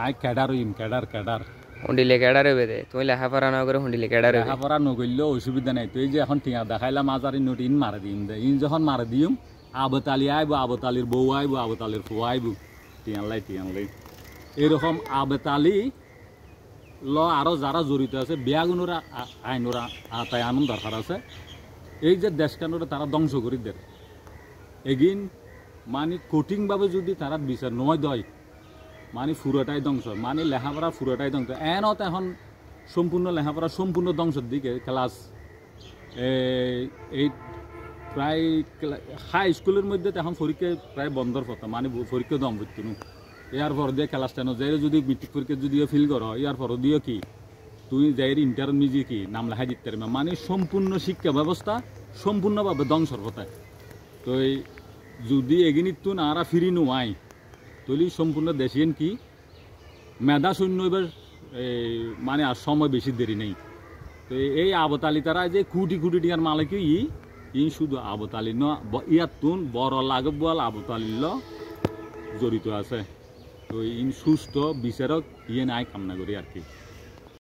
I cadre হইম cadre হুন্ডিলে কেডারে বেদে তুমি লেখাপড়া না করে হুন্ডিলে কেডারে লেখাপড়া নগরলেও অসুবিধা নাই তুই যে এখন টিয়া দেখাইলাম আজারি নোট ইন মারা দিম দে ইন যখন মারা দিম আবতালি আইব আবতালির বউ আইব আবতালির ফুয়া আইব টিয়ানলাই এরকম আবতালি ল আরও যারা জড়িত আছে বেয়াগুনোরা আইনোরা আতায় আনন্দ দরকার আছে এই যে দেশকানোরা তারা ধ্বংস করে দেয় এগিন মানে কঠিনভাবে যদি তারা বিচার নয় দেয় মানে ফুরোটাই ধ্বংস মানে লেখাপড়া ফুরোটাই ধ্বংস এনত এখন সম্পূর্ণ লেখাপড়া সম্পূর্ণ ধ্বংসের দিকে ক্লাস এই প্রায় হাই স্কুলের মধ্যে এখন পরীক্ষা প্রায় বন্ধর কথা মানে পরীক্ষা দম করতো ইয়ার পর দিয়ে ক্লাস টেন যাই যদি মেট্রিক পরীক্ষা যদিও ফিল করো ইয়ার পর দিও কি তুই যাই ইন্টারমিডিয়েট কি নাম লেখাই দিতে পারবে মানে সম্পূর্ণ শিক্ষা ব্যবস্থা সম্পূর্ণভাবে ধ্বংসর কথায় তো যদি এগিনিত তুন আরা ফিরি নোয়াই তলি সম্পূর্ণ দেশিয়েন কি মেধা শূন্য এবার মানে আর সময় বেশি দেরি নেই তো এই আবতালি তারা যে কোটি কোটি টিকার মালিক ই শুধু আবতালি ন ইয়ার তুন বড় লাগে বল আবতালির জড়িত আছে তো ইন সুস্থ বিচারক ইয়ে নাই কামনা করি আর কি।